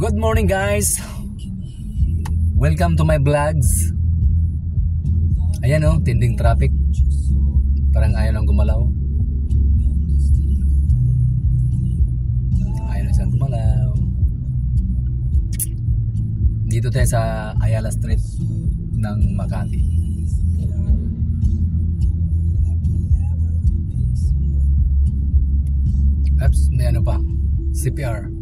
Good morning guys. Welcome to my vlogs. Ayan oh, tinding traffic. Parang ayaw nang gumalaw. Ayaw na siyang gumalaw. Dito tayo sa Ayala Street ng Makati. Oops, may ano pa, CPR.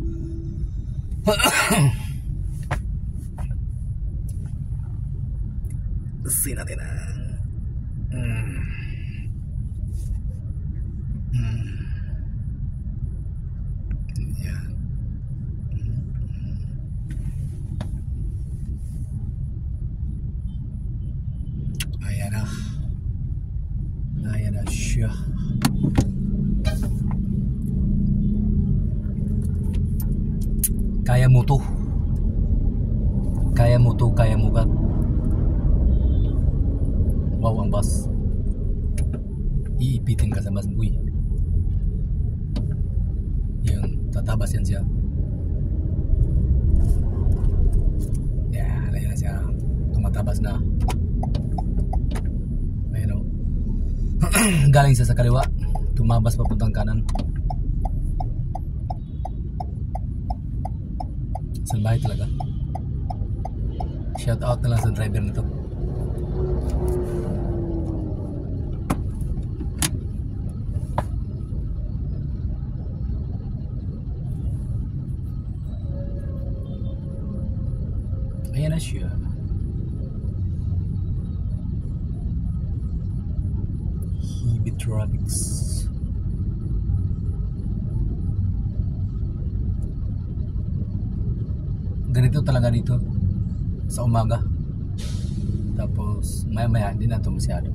Kasi natin yan. Ayan na siya. Kaya mo to. Kaya mo to, kaya mo ka. Wow, ang bus. Iipitin ka sa bus, uy. Yung tatabas yan siya. Yan, ayan na siya. Tumatabas na. Ayan o. Galing siya sa kaliwa. Tumabas papuntang kanan. Salbahe talaga. Shout out na lang sa driver nito. Ayan na siya. Heavy traffics. Ganito talaga dito sa umaga. Tapos maya hindi na ito masyado.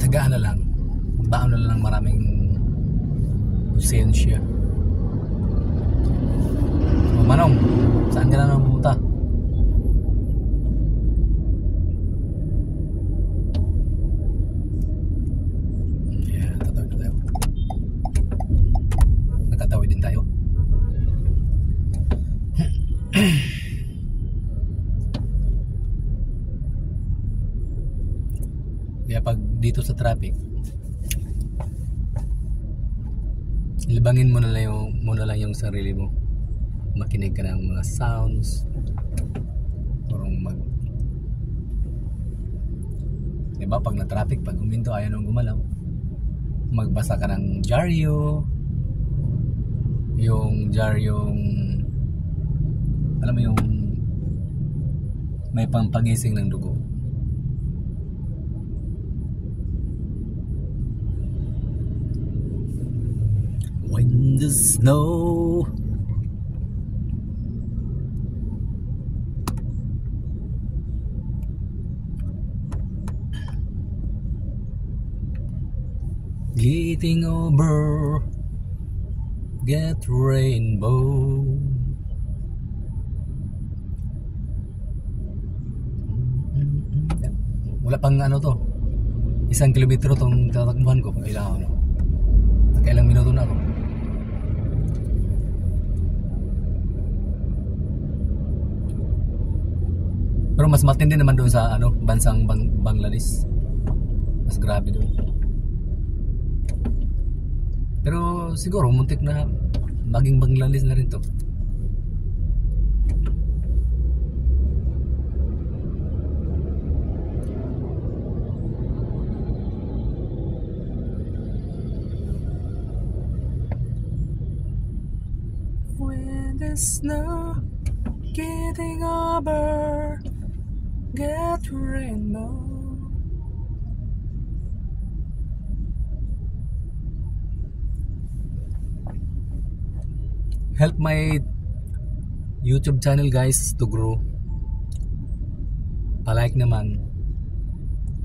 Tagaan na lang. Baon na lang maraming usensya. Manong, saan ka na nang pumunta? Nakatawid din tayo. Kaya pag dito sa traffic, libangin mo na lang yung sarili mo. Makinig ka ng mga sounds. Diba pag na-traffic, pag huminto ayaw nang gumalaw, magbasa ka ng dyaryo. Yung dyaryong, alam mo yung may pampagising ng dugo. When the snow getting over, get rainbow. Wala pang ano to, 1 kilometro tong tatakbuhan ko. Nakailang minuto na ako. Pero mas matindi naman doon sa bansang Bangladesh. Mas grabe doon. Pero siguro muntik na maging Bangladesh na rin to. When the snow getting over, get rainbow. Help my YouTube channel guys to grow. Pa-like naman,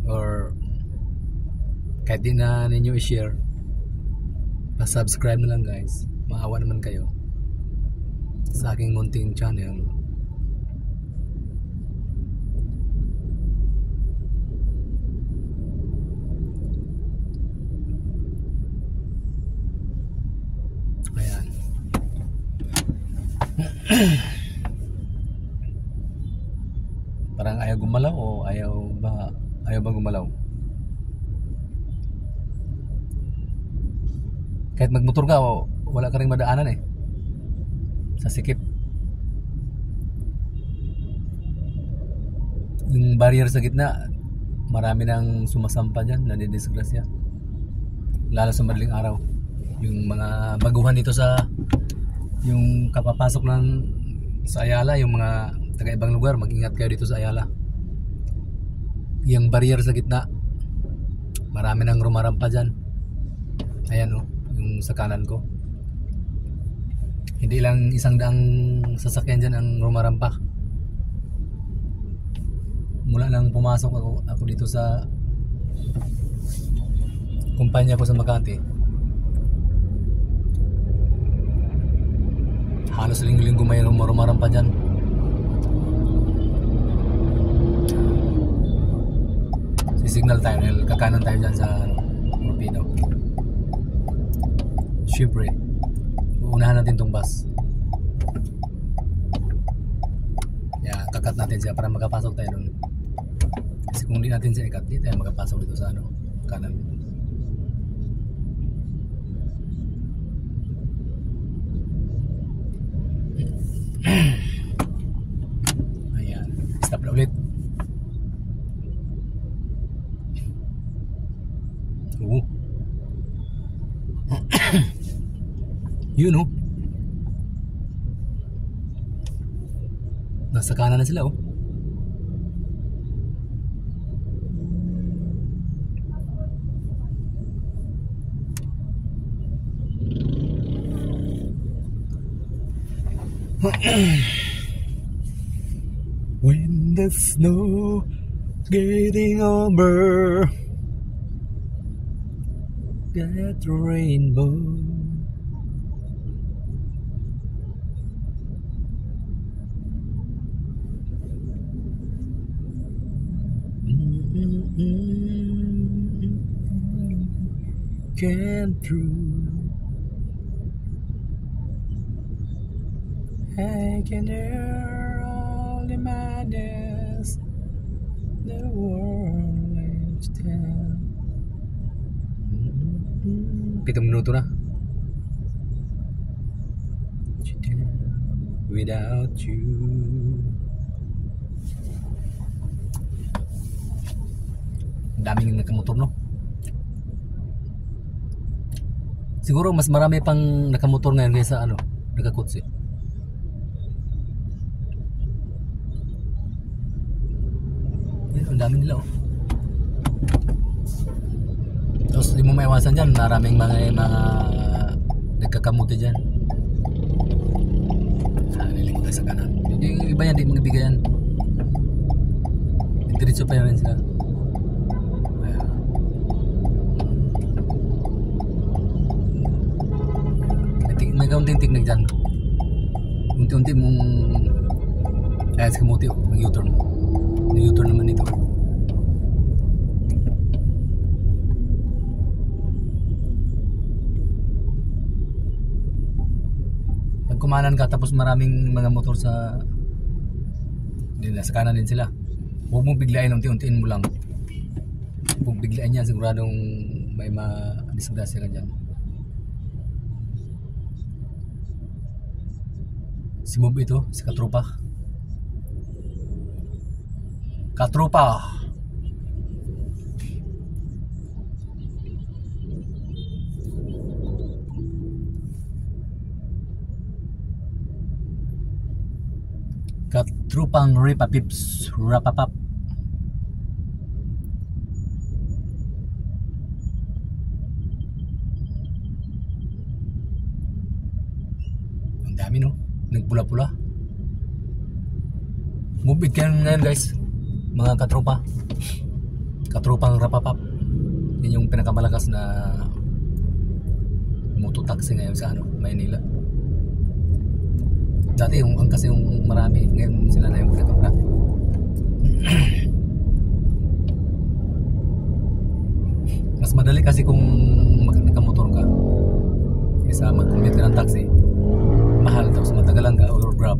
or kahit di na ninyo i-share, pa-subscribe na lang guys. Maawa naman kayo sa aking munting channel. Parang ayaw gumalaw o ayaw ba gumalaw? Kahit magmotor ka o wala ka ring madaanan eh. Sa sikip. Yung barrier sa gitna, marami nang sumasampa dyan, nadidisgrasya. Lalo sa madaling araw. Yung mga baguhan dito yung kapapasok sa Ayala, yung mga taga ibang lugar, mag-ingat kayo dito sa Ayala. Yung barrier sa gitna, marami nang rumarampa dyan. Ayan o, yung sa kanan ko. Hindi lang 100 sasakyan dyan ang rumarampa. Mula nang pumasok ako dito sa kumpanya ko sa Makati, halos linggo-linggo may rumarampa dyan. Signal tayo dahil kakanan tayo dyan sa Morpino. Siyempre uunahan natin tong bus. Kakat natin siya para makapasok tayo dun. Kasi kung di natin siya ikat, di tayo makapasok dito sa kanan. Ayan, stop na ulit. Yun o. Nasa kanan na sila oh. When the snow getting over that rainbow, came through. I can hear all the madness the world lives down. 7 minuto na. Without you. Daming nakamotor no. Siguro mas marami pang nakamotor ngayon kaysa nakakotse. Yan, ang dami nila oh. Tapos di mo maiwasan dyan, maraming mga nagkakamuti dyan. Nililiko tayo sa kanan. Yung iba yan, di mga bigayan. Diretso pa yan sila. May kaunting tignan dyan. Unti-unti mong sa kamuti nag-U-turn. Nag-U-turn naman ito. Pag kumanan ka tapos maraming mga motor sa kanan din sila, huwag mong biglain, unti-untiin mo lang. Huwag biglain yan, siguradong may ma-disgrasya ka dyan. Si Mob ito, si Katropa. Katropa. Katrupang Ripapips, Rapapap. Ang dami no, nagpula-pula. Mubid kayo ngayon guys, mga katropa. Katrupang Rapapap. Yan yung pinakamalakas na mototaxi ngayon sa Maynila. Dati kasi yung marami, ngayon sila na yung pinakamarami. Mas madali kasi kung nakamotor ka kaysa mag-commute ka ng taxi. Mahal, tapos matagalan ka or grab.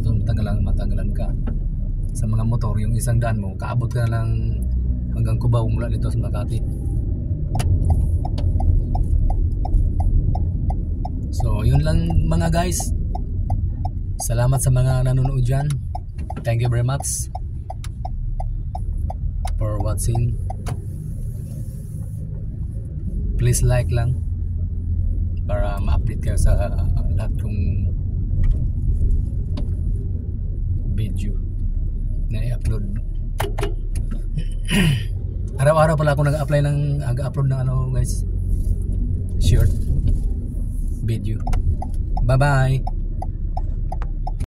So matagalan ka. Sa mga motor, yung isang daan mo, kaabot ka na lang hanggang Cubao mula dito sa Makati. So yun lang mga guys. Salamat sa mga nanonood dyan. Thank you very much for watching. Please like lang para ma-update kayo sa lahat kong video na i-upload. Araw-araw pala ako nag-apply ng upload ng ano guys, short video. Bye bye.